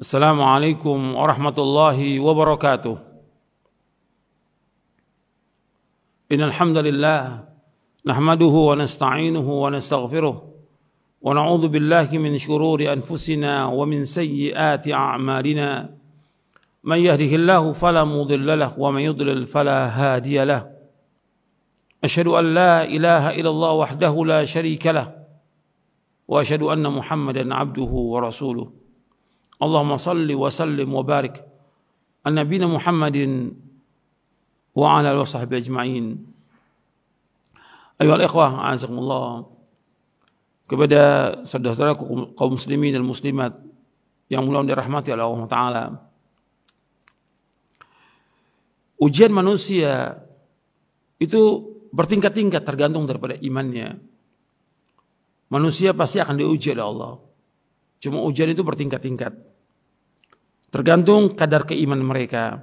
Assalamualaikum warahmatullahi wabarakatuh. Innal hamdalillah nahmaduhu wa nasta'inuhu wa nastaghfiruh wa na'udzu billahi min shururi anfusina wa min sayyiati a'malina. Man yahdihillahu fala mudilla lahu wa man yudlil fala hadiya lahu. Asyhadu an la ilaha illallah wahdahu la syarika lahu wa asyhadu anna Muhammadan abduhu wa rasuluh. Allahumma salli wa sallim wa barik an nabiyina Muhammadin wa ala alihi wa sahbihi ajma'in. Ayyuhal ikhwah, a'azakumullah. Kepada saudara-saudaraku kaum muslimin dan muslimat yang mudah dirahmati oleh Allah Ta'ala. Ujian manusia itu bertingkat-tingkat tergantung daripada imannya. Manusia pasti akan diuji oleh Allah. Cuma ujian itu bertingkat-tingkat. Tergantung kadar keimanan mereka.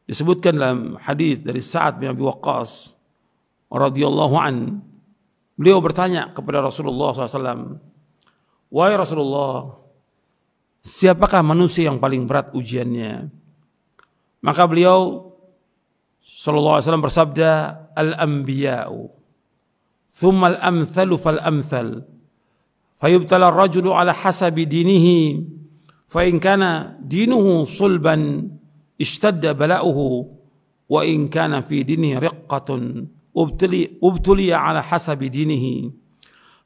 Disebutkan dalam hadis dari Sa'ad bin Abi Waqqas radhiyallahu an, beliau bertanya kepada Rasulullah SAW, "Wahai Rasulullah, siapakah manusia yang paling berat ujiannya?" Maka beliau sallallahu alaihi wasallam bersabda, "Al-anbiya'u, thumma al-amthalu fal-amthal, fayubtala ar-rajulu ala hasabi dinihi, fa in kana dinuhu sulban ishtadda bala'uhu, wa in kana fi dinihi riqqatun ubtuliya ala hasabi dinihi,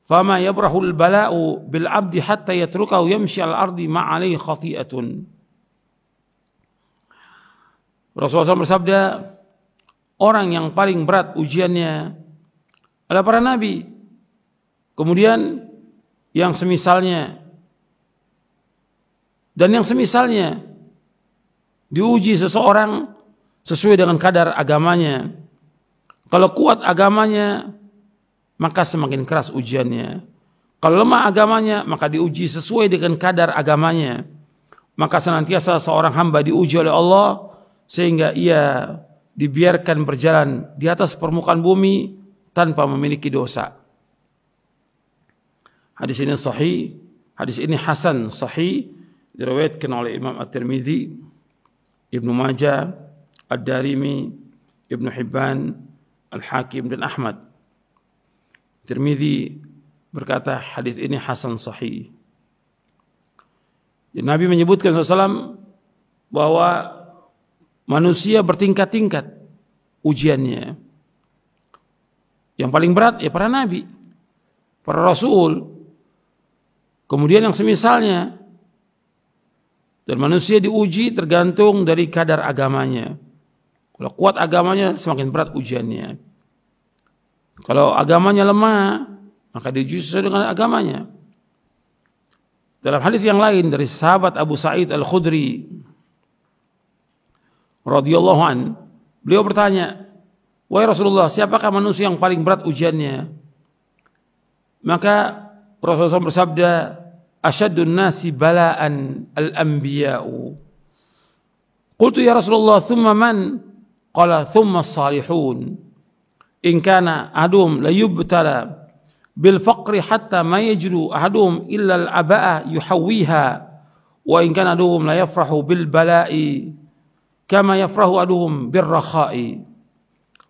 fama yabrahu al-bala'u bil 'abdi hatta yatrukahu yamshi al-ardi ma 'alaihi khati'atun." Rasulullah SAW bersabda, orang yang paling berat ujiannya adalah para nabi, kemudian yang semisalnya, dan yang semisalnya. Diuji seseorang sesuai dengan kadar agamanya. Kalau kuat agamanya, maka semakin keras ujiannya. Kalau lemah agamanya, maka diuji sesuai dengan kadar agamanya. Maka senantiasa seorang hamba diuji oleh Allah sehingga ia dibiarkan berjalan di atas permukaan bumi tanpa memiliki dosa. Hadis ini sahih, hadis ini hasan sahih, diriwayatkan oleh Imam At-Tirmidzi, Ibnu Majah, Ad-Darimi, Ibnu Hibban, Al-Hakim dan Ahmad. Tirmidzi berkata hadis ini hasan sahih. Dan Nabi menyebutkan SAW bahwa manusia bertingkat-tingkat ujiannya. Yang paling berat ya para nabi, para rasul, kemudian yang semisalnya. Dan manusia diuji tergantung dari kadar agamanya. Kalau kuat agamanya, semakin berat ujiannya. Kalau agamanya lemah, maka diuji sesuai dengan agamanya. Dalam hadis yang lain dari sahabat Abu Sa'id Al-Khudri radhiyallahu an, beliau bertanya, "Wahai Rasulullah, siapakah manusia yang paling berat ujiannya?" Maka Rasulullah SAW bersabda, "Asyaddun nasi bala'an al-anbiya'u." Qultu ya Rasulullah, thumma man? Qala thumma as-salihun. In kana ahaduhum la yubtala bil faqri hatta ma yajru ahaduhum illa al-aba'a yuhawwiha, wa in kana ahaduhum la yafrahu bil bala'i kama yafrahu ahaduhum bir rakha'i.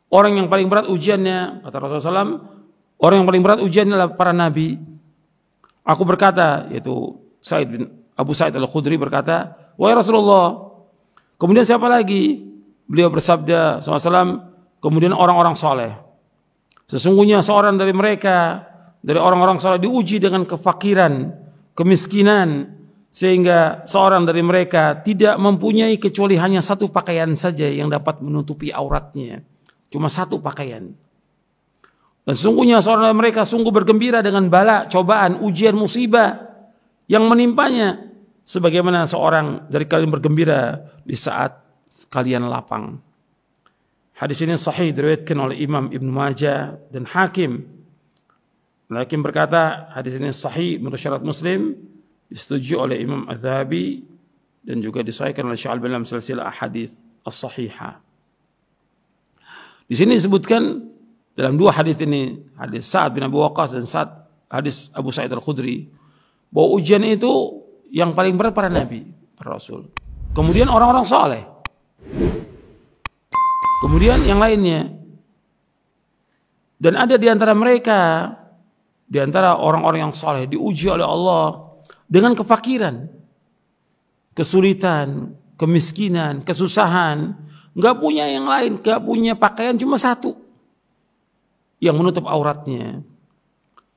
Orang yang paling berat ujiannya, kata Rasulullah SAW, orang yang paling berat ujiannya adalah para nabi. Aku berkata, yaitu Abu Sa'id Al-Khudri berkata, "Wahai Rasulullah, kemudian siapa lagi?" Beliau bersabda SAW, kemudian orang-orang soleh. Sesungguhnya seorang dari mereka, dari orang-orang soleh diuji dengan kefakiran, kemiskinan, sehingga seorang dari mereka tidak mempunyai kecuali hanya satu pakaian saja yang dapat menutupi auratnya. Cuma satu pakaian. Dan sesungguhnya seorang dari mereka sungguh bergembira dengan bala, cobaan, ujian, musibah yang menimpanya, sebagaimana seorang dari kalian bergembira di saat kalian lapang. Hadis ini sahih, diriwayatkan oleh Imam Ibnu Majah dan Hakim. Hakim berkata, hadis ini sahih menurut syarat Muslim, disetujui oleh Imam Az-Zahabi dan juga disahihkan oleh Syekh Al-Albani dalam silsilah ahadits as-sahihah. Di sini disebutkan dalam dua hadis ini, hadis Sa'ad bin Abi Waqqas dan hadis Abu Sa'id Al-Khudri, bahwa ujian itu yang paling berat para nabi, para rasul. Kemudian orang-orang saleh. Kemudian yang lainnya. Dan ada di antara mereka, di antara orang-orang yang saleh diuji oleh Allah dengan kefakiran, kesulitan, kemiskinan, kesusahan, nggak punya yang lain, nggak punya pakaian cuma satu yang menutup auratnya.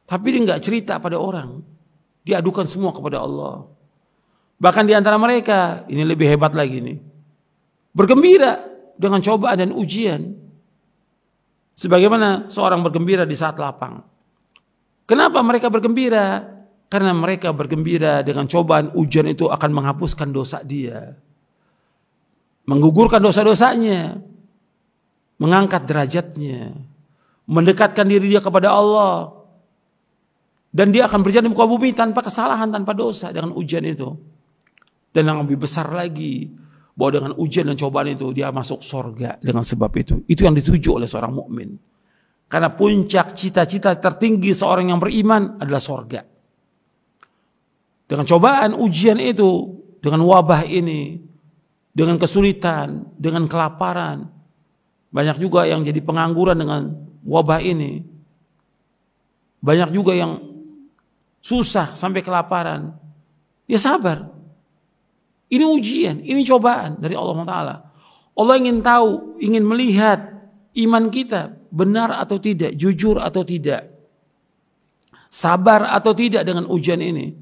Tapi dia nggak cerita pada orang, dia adukan semua kepada Allah. Bahkan di antara mereka, ini lebih hebat lagi nih, bergembira dengan cobaan dan ujian. Sebagaimana seorang bergembira di saat lapang. Kenapa mereka bergembira? Karena mereka bergembira dengan cobaan ujian itu akan menghapuskan dosa dia. Menggugurkan dosa-dosanya. Mengangkat derajatnya. Mendekatkan diri dia kepada Allah. Dan dia akan berjalan di muka bumi tanpa kesalahan, tanpa dosa dengan ujian itu. Dan yang lebih besar lagi, bahwa dengan ujian dan cobaan itu dia masuk surga dengan sebab itu. Itu yang dituju oleh seorang mukmin. Karena puncak cita-cita tertinggi seorang yang beriman adalah surga. Dengan cobaan ujian itu, dengan wabah ini, dengan kesulitan, dengan kelaparan, banyak juga yang jadi pengangguran dengan wabah ini. Banyak juga yang susah sampai kelaparan. Ya sabar. Ini ujian, ini cobaan dari Allah Ta'ala. Allah ingin tahu, ingin melihat iman kita benar atau tidak, jujur atau tidak, sabar atau tidak dengan ujian ini.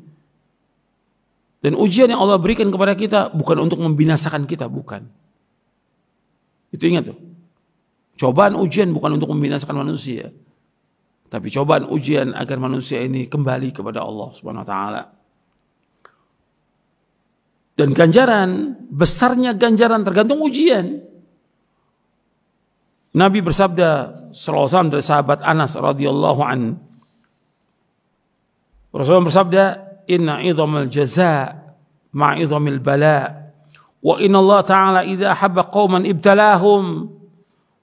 Dan ujian yang Allah berikan kepada kita bukan untuk membinasakan kita, bukan. Itu ingat tuh. Cobaan ujian bukan untuk membinasakan manusia, tapi cobaan ujian agar manusia ini kembali kepada Allah Subhanahu Wa Ta'ala. Dan ganjaran, besarnya ganjaran tergantung ujian. Nabi bersabda sallallahu alaihi wasallam dari sahabat Anas radhiyallahu an. Rasulullah bersabda, "Inna 'idhamal jazaa ma'a 'idhamil bala, wa inna Allah ta'ala idza ahabba qauman ibtalahum,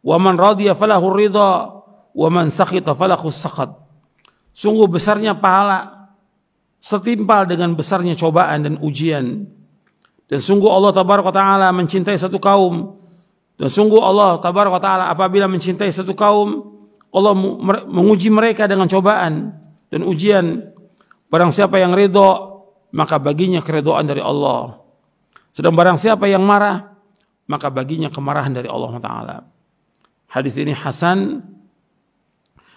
wa man radiya falahu ridha, wa man sakhita falahu sakhat." Sungguh besarnya pahala setimpal dengan besarnya cobaan dan ujian. Dan sungguh Allah Tabaraka Ta'ala mencintai satu kaum. Dan sungguh Allah Tabaraka Ta'ala apabila mencintai satu kaum, Allah menguji mereka dengan cobaan dan ujian. Barang siapa yang ridho, maka baginya keridhaan dari Allah. Sedang barang siapa yang marah, maka baginya kemarahan dari Allah Ta'ala. Hadis ini hasan,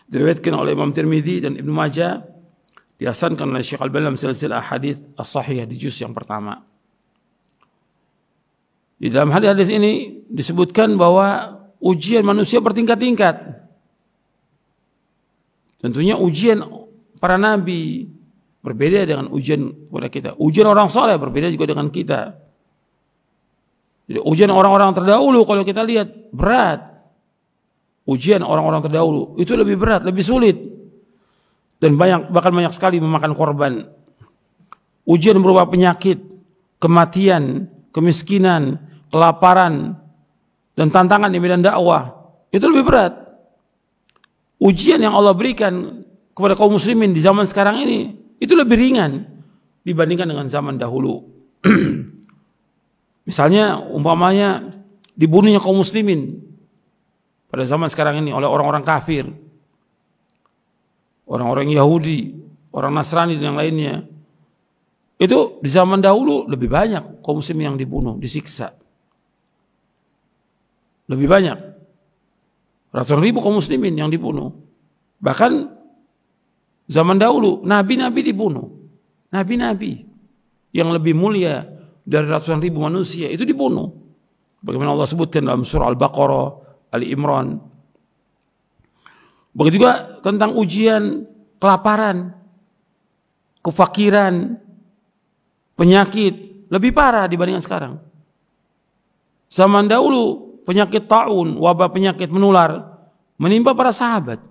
diriwayatkan oleh Imam Tirmidzi dan Ibnu Majah, dihasankan oleh Syekh Al-Albani dalam silsilah hadis as-sahihah di juz yang pertama. Di dalam hadis ini disebutkan bahwa ujian manusia bertingkat-tingkat. Tentunya ujian para nabi berbeda dengan ujian kepada kita. Ujian orang saleh berbeda juga dengan kita. Jadi ujian orang-orang terdahulu kalau kita lihat berat. Ujian orang-orang terdahulu itu lebih berat, lebih sulit. Dan bahkan banyak sekali memakan korban. Ujian berupa penyakit, kematian, kemiskinan, kelaparan, dan tantangan di medan dakwah itu lebih berat. Ujian yang Allah berikan kepada kaum muslimin di zaman sekarang ini itu lebih ringan dibandingkan dengan zaman dahulu. Misalnya umpamanya dibunuhnya kaum muslimin pada zaman sekarang ini oleh orang-orang kafir, orang-orang Yahudi, orang Nasrani dan yang lainnya. Itu di zaman dahulu lebih banyak kaum muslimin yang dibunuh, disiksa. Lebih banyak. Ratusan ribu kaum muslimin yang dibunuh. Bahkan zaman dahulu nabi-nabi dibunuh. Nabi-nabi yang lebih mulia dari ratusan ribu manusia itu dibunuh. Bagaimana Allah sebutkan dalam surah Al-Baqarah, Ali Imran. Begitu juga tentang ujian kelaparan, kefakiran, penyakit lebih parah dibandingkan sekarang. Zaman dahulu penyakit taun, wabah penyakit menular menimpa para sahabat,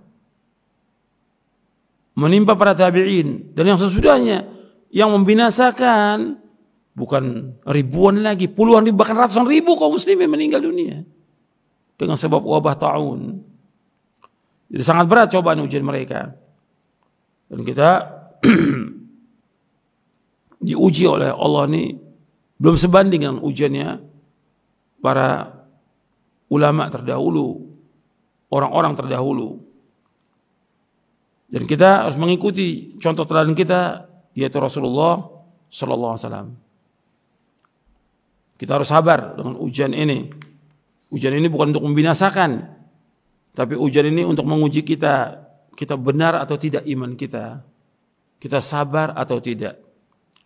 menimpa para tabi'in dan yang sesudahnya, yang membinasakan bukan ribuan lagi, puluhan ribu bahkan ratusan ribu kaum muslimin meninggal dunia dengan sebab wabah taun. Jadi sangat berat cobaan ujian mereka. Dan kita diuji oleh Allah ini belum sebanding dengan ujiannya para ulama terdahulu, orang-orang terdahulu. Dan kita harus mengikuti contoh teladan kita, yaitu Rasulullah sallallahu alaihi wasallam. Kita harus sabar dengan ujian ini. Ujian ini bukan untuk membinasakan, tapi ujian ini untuk menguji kita, kita benar atau tidak iman kita. Kita sabar atau tidak.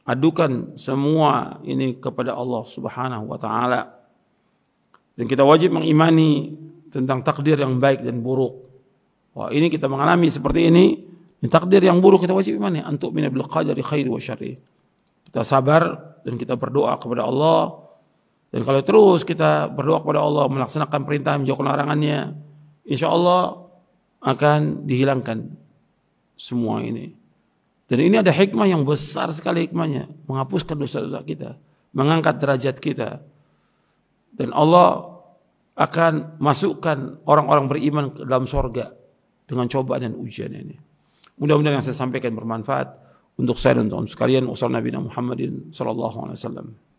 Adukan semua ini kepada Allah Subhanahu wa taala. Dan kita wajib mengimani tentang takdir yang baik dan buruk. Wah, ini kita mengalami seperti ini takdir yang buruk, kita wajib imani antuk min bil qadari khairi wa syarri. Kita sabar dan kita berdoa kepada Allah, dan kalau terus kita berdoa kepada Allah, melaksanakan perintah, menjauhkan larangannya, insya Allah akan dihilangkan semua ini. Dan ini ada hikmah yang besar sekali, hikmahnya menghapuskan dosa-dosa kita, mengangkat derajat kita, dan Allah akan masukkan orang-orang beriman ke dalam surga dengan cobaan dan ujian ini. Mudah-mudahan yang saya sampaikan bermanfaat untuk saya dan untuk sekalian. Wassalamualaikum warahmatullahi wabarakatuh.